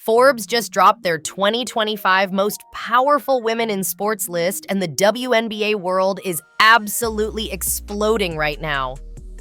Forbes just dropped their 2025 most powerful women in sports list, and the WNBA world is absolutely exploding right now.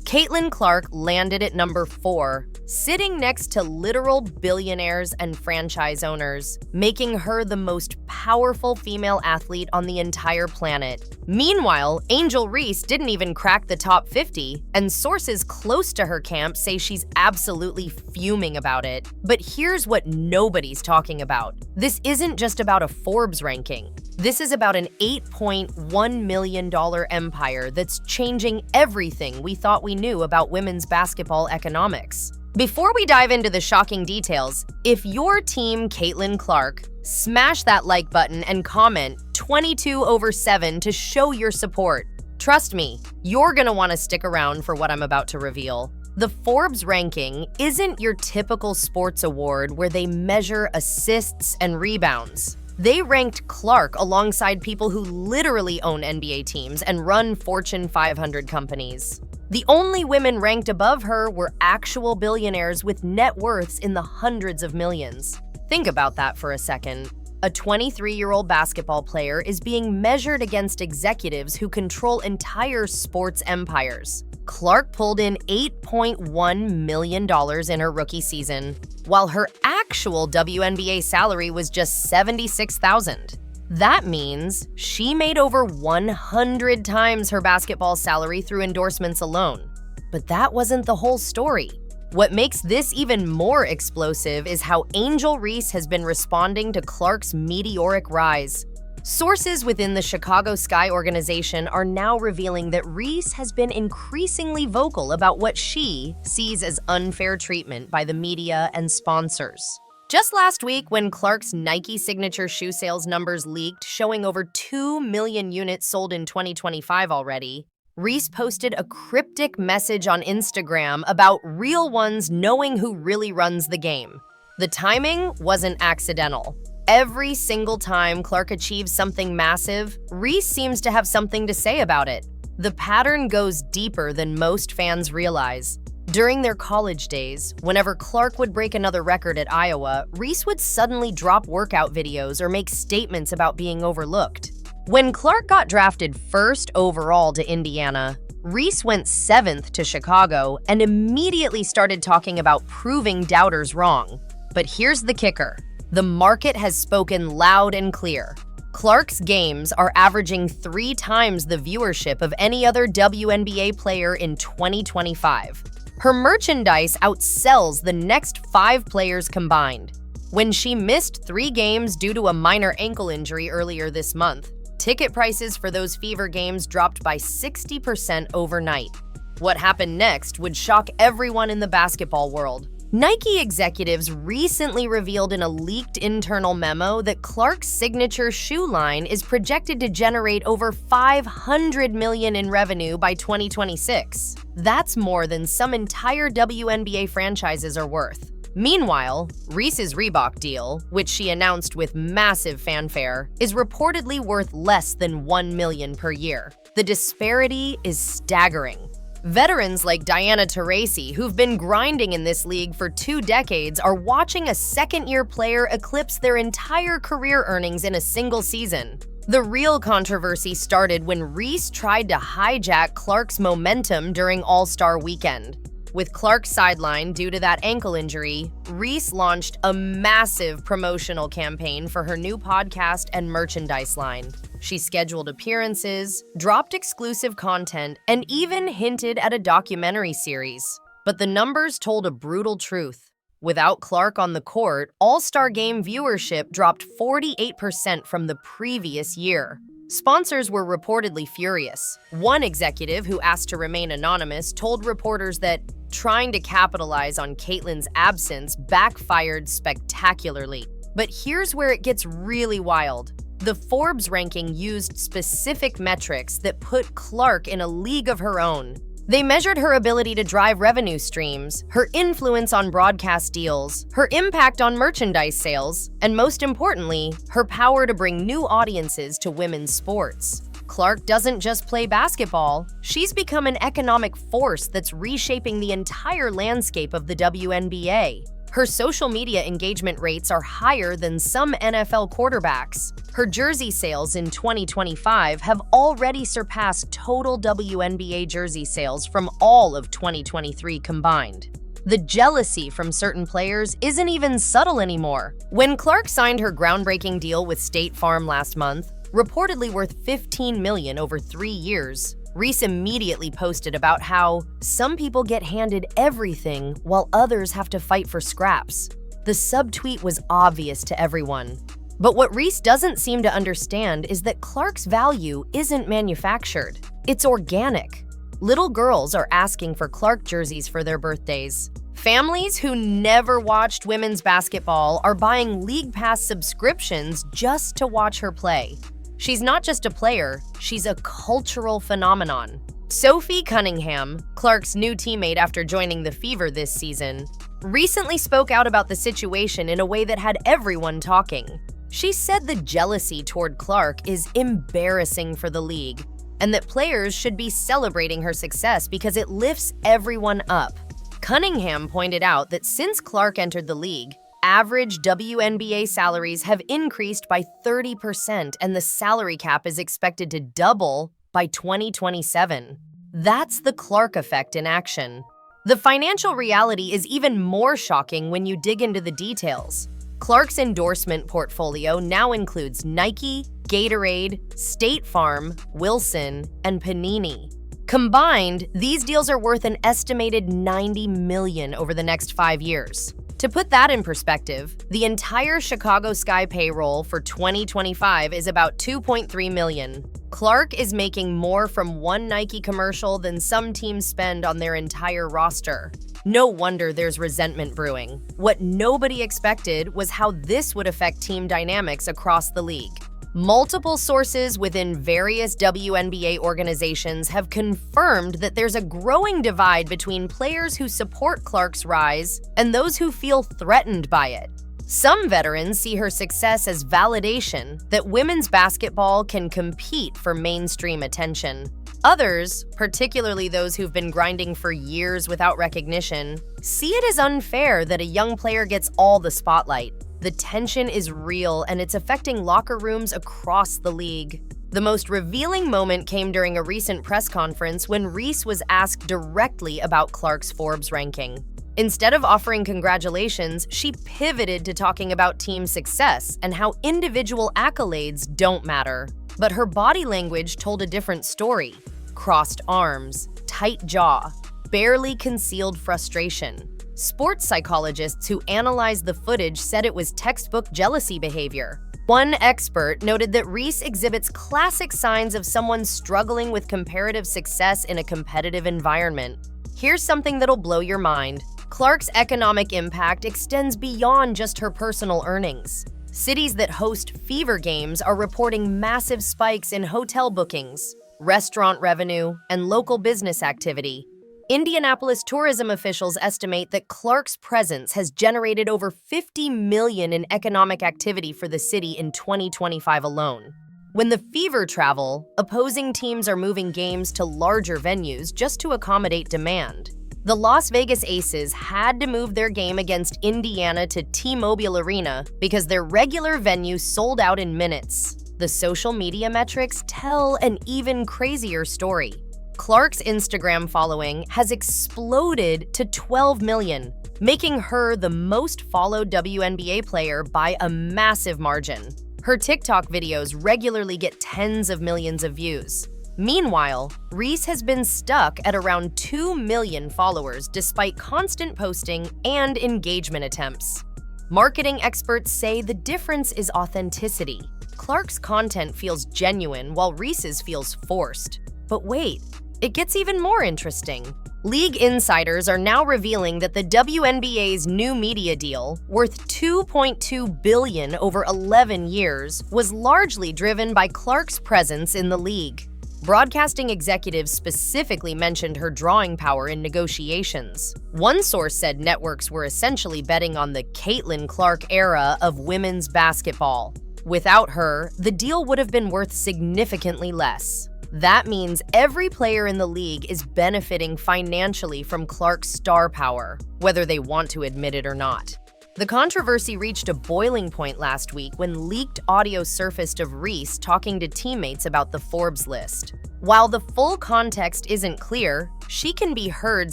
Caitlin Clark landed at number 4, sitting next to literal billionaires and franchise owners, making her the most powerful female athlete on the entire planet. Meanwhile, Reese didn't even crack the top 50, and sources close to her camp say she's absolutely fuming about it. But here's what nobody's talking about. This isn't just about a Forbes ranking. This is about an $8.1 million empire that's changing everything we thought we knew about women's basketball economics. Before we dive into the shocking details, if you're Team Caitlin Clark, smash that like button and comment 22/7 to show your support. Trust me, you're gonna want to stick around for what I'm about to reveal. The Forbes ranking isn't your typical sports award where they measure assists and rebounds. They ranked Clark alongside people who literally own NBA teams and run Fortune 500 companies. The only women ranked above her were actual billionaires with net worths in the hundreds of millions. Think about that for a second. A 23-year-old basketball player is being measured against executives who control entire sports empires. Clark pulled in $8.1 million in her rookie season, while her actual WNBA salary was just $76,000. That means she made over 100 times her basketball salary through endorsements alone. But that wasn't the whole story. What makes this even more explosive is how Reese has been responding to Clark's meteoric rise. Sources within the Chicago Sky organization are now revealing that Reese has been increasingly vocal about what she sees as unfair treatment by the media and sponsors. Just last week, when Clark's Nike signature shoe sales numbers leaked, showing over 2 million units sold in 2025 already, Reese posted a cryptic message on Instagram about real ones knowing who really runs the game. The timing wasn't accidental. Every single time Clark achieves something massive, Reese seems to have something to say about it. The pattern goes deeper than most fans realize. During their college days, whenever Clark would break another record at Iowa, Reese would suddenly drop workout videos or make statements about being overlooked. When Clark got drafted first overall to Indiana, Reese went 7th to Chicago and immediately started talking about proving doubters wrong. But here's the kicker. The market has spoken loud and clear. Clark's games are averaging 3 times the viewership of any other WNBA player in 2025. Her merchandise outsells the next 5 players combined. When she missed 3 games due to a minor ankle injury earlier this month, ticket prices for those Fever games dropped by 60% overnight. What happened next would shock everyone in the basketball world. Nike executives recently revealed in a leaked internal memo that Clark's signature shoe line is projected to generate over $500 million in revenue by 2026. That's more than some entire WNBA franchises are worth. Meanwhile, Reese's Reebok deal, which she announced with massive fanfare, is reportedly worth less than $1 million per year. The disparity is staggering. Veterans like Diana Taurasi, who've been grinding in this league for 2 decades, are watching a second-year player eclipse their entire career earnings in a single season. The real controversy started when Reese tried to hijack Clark's momentum during All-Star Weekend. With Clark sidelined due to that ankle injury, Reese launched a massive promotional campaign for her new podcast and merchandise line. She scheduled appearances, dropped exclusive content, and even hinted at a documentary series. But the numbers told a brutal truth. Without Clark on the court, All-Star Game viewership dropped 48% from the previous year. Sponsors were reportedly furious. One executive, who asked to remain anonymous, told reporters that trying to capitalize on Caitlin's absence backfired spectacularly. But here's where it gets really wild. The Forbes ranking used specific metrics that put Clark in a league of her own. They measured her ability to drive revenue streams, her influence on broadcast deals, her impact on merchandise sales, and most importantly, her power to bring new audiences to women's sports. Clark doesn't just play basketball, she's become an economic force that's reshaping the entire landscape of the WNBA. Her social media engagement rates are higher than some NFL quarterbacks. Her jersey sales in 2025 have already surpassed total WNBA jersey sales from all of 2023 combined. The jealousy from certain players isn't even subtle anymore. When Clark signed her groundbreaking deal with State Farm last month, reportedly worth $15 million over 3 years, Reese immediately posted about how some people get handed everything while others have to fight for scraps. The subtweet was obvious to everyone. But what Reese doesn't seem to understand is that Clark's value isn't manufactured. It's organic. Little girls are asking for Clark jerseys for their birthdays. Families who never watched women's basketball are buying League Pass subscriptions just to watch her play. She's not just a player, she's a cultural phenomenon. Sophie Cunningham, Clark's new teammate after joining the Fever this season, recently spoke out about the situation in a way that had everyone talking. She said the jealousy toward Clark is embarrassing for the league, and that players should be celebrating her success because it lifts everyone up. Cunningham pointed out that since Clark entered the league, average WNBA salaries have increased by 30%, and the salary cap is expected to double by 2027. That's the Clark effect in action. The financial reality is even more shocking when you dig into the details. Clark's endorsement portfolio now includes Nike, Gatorade, State Farm, Wilson, and Panini. Combined, these deals are worth an estimated $90 million over the next 5 years. To put that in perspective, the entire Chicago Sky payroll for 2025 is about $2.3 million. Clark is making more from one Nike commercial than some teams spend on their entire roster. No wonder there's resentment brewing. What nobody expected was how this would affect team dynamics across the league. Multiple sources within various WNBA organizations have confirmed that there's a growing divide between players who support Clark's rise and those who feel threatened by it. Some veterans see her success as validation that women's basketball can compete for mainstream attention. Others, particularly those who've been grinding for years without recognition, see it as unfair that a young player gets all the spotlight. The tension is real, and it's affecting locker rooms across the league. The most revealing moment came during a recent press conference when Reese was asked directly about Clark's Forbes ranking. Instead of offering congratulations, she pivoted to talking about team success and how individual accolades don't matter. But her body language told a different story. Crossed arms, tight jaw, barely concealed frustration. Sports psychologists who analyzed the footage said it was textbook jealousy behavior. One expert noted that Reese exhibits classic signs of someone struggling with comparative success in a competitive environment. Here's something that'll blow your mind. Clark's economic impact extends beyond just her personal earnings. Cities that host Fever games are reporting massive spikes in hotel bookings, restaurant revenue, and local business activity. Indianapolis tourism officials estimate that Clark's presence has generated over $50 million in economic activity for the city in 2025 alone. When the Fever travel, opposing teams are moving games to larger venues just to accommodate demand. The Las Vegas Aces had to move their game against Indiana to T-Mobile Arena because their regular venue sold out in minutes. The social media metrics tell an even crazier story. Clark's Instagram following has exploded to 12 million, making her the most followed WNBA player by a massive margin. Her TikTok videos regularly get tens of millions of views. Meanwhile, Reese has been stuck at around 2 million followers despite constant posting and engagement attempts. Marketing experts say the difference is authenticity. Clark's content feels genuine while Reese's feels forced. But wait, it gets even more interesting. League insiders are now revealing that the WNBA's new media deal, worth $2.2 billion over 11 years, was largely driven by Clark's presence in the league. Broadcasting executives specifically mentioned her drawing power in negotiations. One source said networks were essentially betting on the Caitlin Clark era of women's basketball. Without her, the deal would have been worth significantly less. That means every player in the league is benefiting financially from Clark's star power, whether they want to admit it or not. The controversy reached a boiling point last week when leaked audio surfaced of Reese talking to teammates about the Forbes list. While the full context isn't clear, she can be heard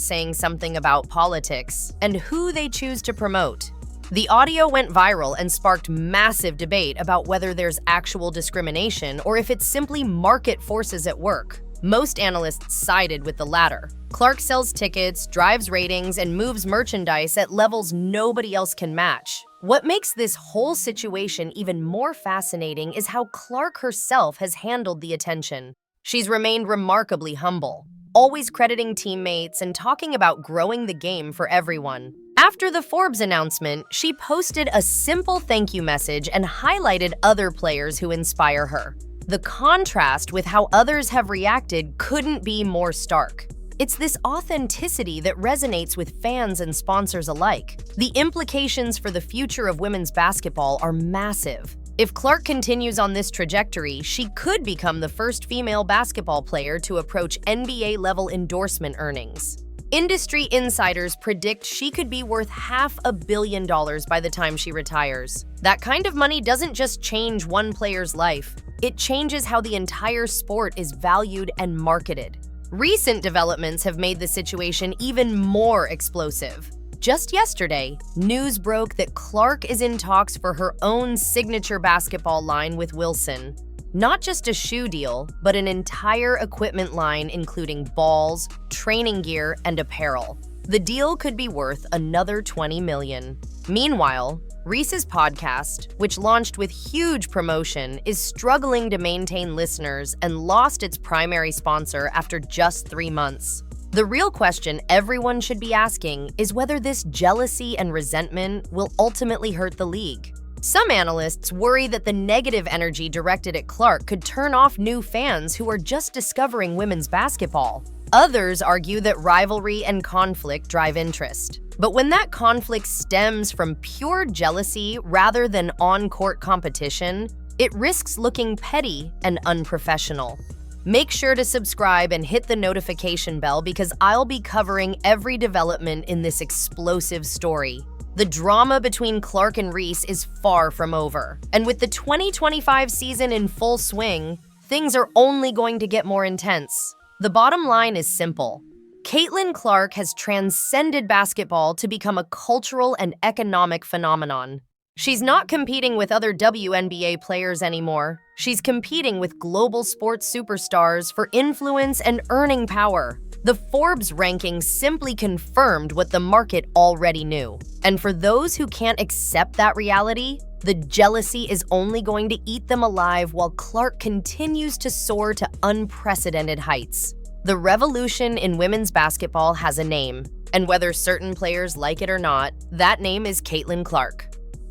saying something about politics and who they choose to promote. The audio went viral and sparked massive debate about whether there's actual discrimination or if it's simply market forces at work. Most analysts sided with the latter. Clark sells tickets, drives ratings, and moves merchandise at levels nobody else can match. What makes this whole situation even more fascinating is how Clark herself has handled the attention. She's remained remarkably humble, always crediting teammates and talking about growing the game for everyone. After the Forbes announcement, she posted a simple thank you message and highlighted other players who inspire her. The contrast with how others have reacted couldn't be more stark. It's this authenticity that resonates with fans and sponsors alike. The implications for the future of women's basketball are massive. If Clark continues on this trajectory, she could become the first female basketball player to approach NBA-level endorsement earnings. Industry insiders predict she could be worth $500 million by the time she retires. That kind of money doesn't just change one player's life. It changes how the entire sport is valued and marketed. Recent developments have made the situation even more explosive. Just yesterday, news broke that Clark is in talks for her own signature basketball line with Wilson. Not just a shoe deal, but an entire equipment line including balls, training gear, and apparel. The deal could be worth another $20 million. Meanwhile, Reese's podcast, which launched with huge promotion, is struggling to maintain listeners and lost its primary sponsor after just 3 months. The real question everyone should be asking is whether this jealousy and resentment will ultimately hurt the league. Some analysts worry that the negative energy directed at Clark could turn off new fans who are just discovering women's basketball. Others argue that rivalry and conflict drive interest. But when that conflict stems from pure jealousy rather than on-court competition, it risks looking petty and unprofessional. Make sure to subscribe and hit the notification bell because I'll be covering every development in this explosive story. The drama between Clark and Reese is far from over. And with the 2025 season in full swing, things are only going to get more intense. The bottom line is simple. Caitlin Clark has transcended basketball to become a cultural and economic phenomenon. She's not competing with other WNBA players anymore. She's competing with global sports superstars for influence and earning power. The Forbes ranking simply confirmed what the market already knew. And for those who can't accept that reality, the jealousy is only going to eat them alive while Clark continues to soar to unprecedented heights. The revolution in women's basketball has a name, and whether certain players like it or not, that name is Caitlin Clark.